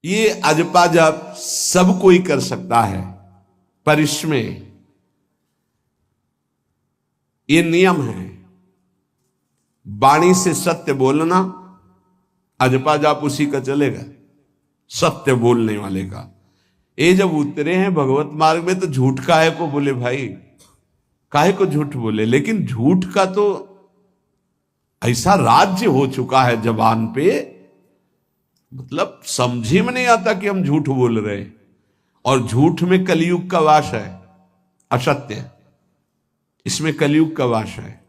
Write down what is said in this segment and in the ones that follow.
ये अजपा जप सब कोई कर सकता है, पर इसमें ये नियम है, वाणी से सत्य बोलना। अजपा जाप उसी का चलेगा, सत्य बोलने वाले का। ये जब उतरे हैं भगवत मार्ग में तो झूठ काहे को बोले भाई, काहे को झूठ बोले। लेकिन झूठ का तो ऐसा राज्य हो चुका है जबान पे, मतलब समझे में नहीं आता कि हम झूठ बोल रहे। और झूठ में कलयुग का वास है, असत्य, इसमें कलयुग का वास है।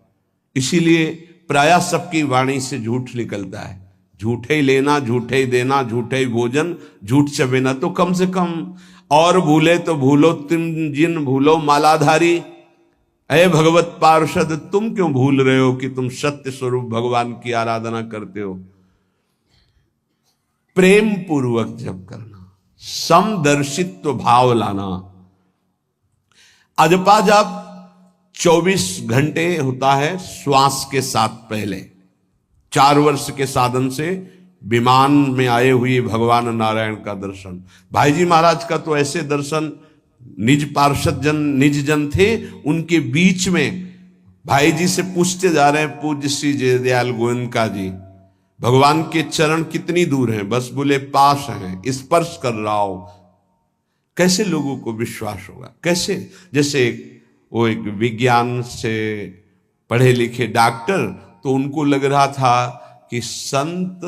इसीलिए प्रायः सबकी वाणी से झूठ निकलता है। झूठे ही लेना, झूठे ही देना, झूठे ही भोजन, झूठ चबेना। तो कम से कम और भूले तो भूलो तुम जिन भूलो मालाधारी, अय भगवत पार्षद तुम क्यों भूल रहे हो कि तुम सत्य स्वरूप भगवान की आराधना करते हो। प्रेम पूर्वक जप करना, समदर्शित्व भाव लाना। अजपा जाप 24 घंटे होता है श्वास के साथ पहले। 4 वर्ष के साधन से विमान में आए हुए भगवान नारायण का दर्शन। भाई जी महाराज का तो ऐसे दर्शन, निज पार्षद जन निज जन थे, उनके बीच में भाई जी से पूछते जा रहे हैं, पूज्य श्री जयदयाल गोयनका जी, भगवान के चरण कितनी दूर हैं? बस बोले पास हैं, स्पर्श कर रहा हो। कैसे लोगों को विश्वास होगा? कैसे? जैसे वो एक विज्ञान से पढ़े लिखे डॉक्टर, तो उनको लग रहा था कि संत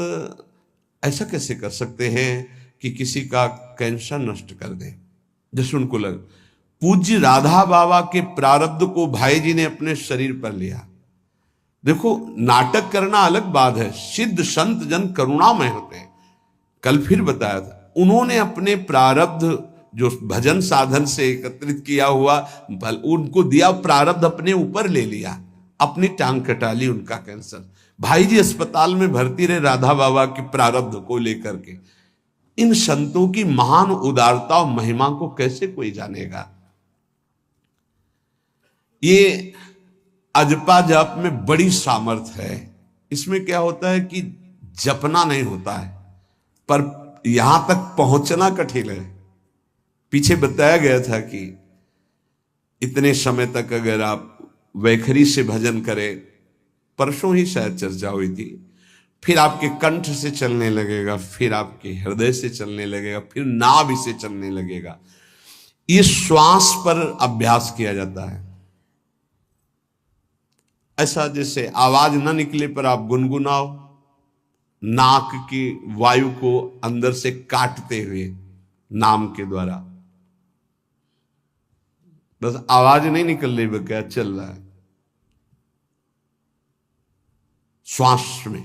ऐसा कैसे कर सकते हैं कि किसी का कैंसर नष्ट कर दे। जैसे उनको लग, पूज्य राधा बाबा के प्रारब्ध को भाई जी ने अपने शरीर पर लिया। देखो, नाटक करना अलग बात है, सिद्ध संत जन करुणामय होते हैं। कल फिर बताया था, उन्होंने अपने प्रारब्ध जो भजन साधन से एकत्रित किया हुआ उनको दिया, प्रारब्ध अपने ऊपर ले लिया, अपनी टांग कटा ली उनका कैंसर। भाई जी अस्पताल में भर्ती रहे राधा बाबा के प्रारब्ध को लेकर के। इन संतों की महान उदारता और महिमा को कैसे कोई जानेगा। ये अजपा जाप में बड़ी सामर्थ्य है। इसमें क्या होता है कि जपना नहीं होता है, पर यहां तक पहुंचना कठिन है। पीछे बताया गया था कि इतने समय तक अगर आप वैखरी से भजन करें, परसों ही शायद चर्चा हुई थी, फिर आपके कंठ से चलने लगेगा, फिर आपके हृदय से चलने लगेगा, फिर नाभि से चलने लगेगा। ये श्वास पर अभ्यास किया जाता है। ऐसा जैसे आवाज ना निकले पर आप गुनगुनाओ, नाक की वायु को अंदर से काटते हुए नाम के द्वारा, बस आवाज नहीं निकल रही, क्या चल रहा है श्वास में।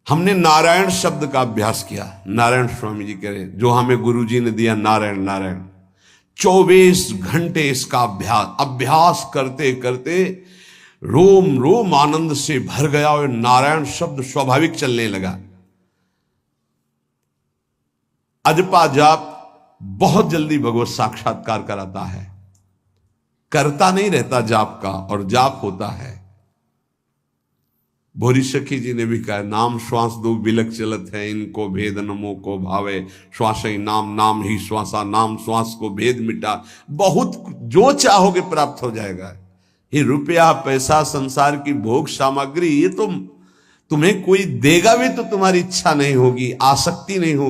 हमने नारायण शब्द का अभ्यास किया। नारायण स्वामी जी कह रहे, जो हमें गुरुजी ने दिया, नारायण नारायण। 24 घंटे इसका अभ्यास करते करते रोम रोम आनंद से भर गया और नारायण शब्द स्वाभाविक चलने लगा। अजपा जाप बहुत जल्दी भगवत साक्षात्कार कराता है। करता नहीं रहता जाप का, और जाप होता है। भोरी सखी जी ने भी कहा, नाम श्वास दो बिलक चलत है, इनको भेद नमो को भावे, श्वास ही नाम नाम ही श्वासा, नाम श्वास को भेद मिटा। बहुत जो चाहोगे प्राप्त हो जाएगा। ये रुपया पैसा संसार की भोग सामग्री, ये तो तुम्हें कोई देगा भी तो तुम्हारी इच्छा नहीं होगी, आसक्ति नहीं होगी।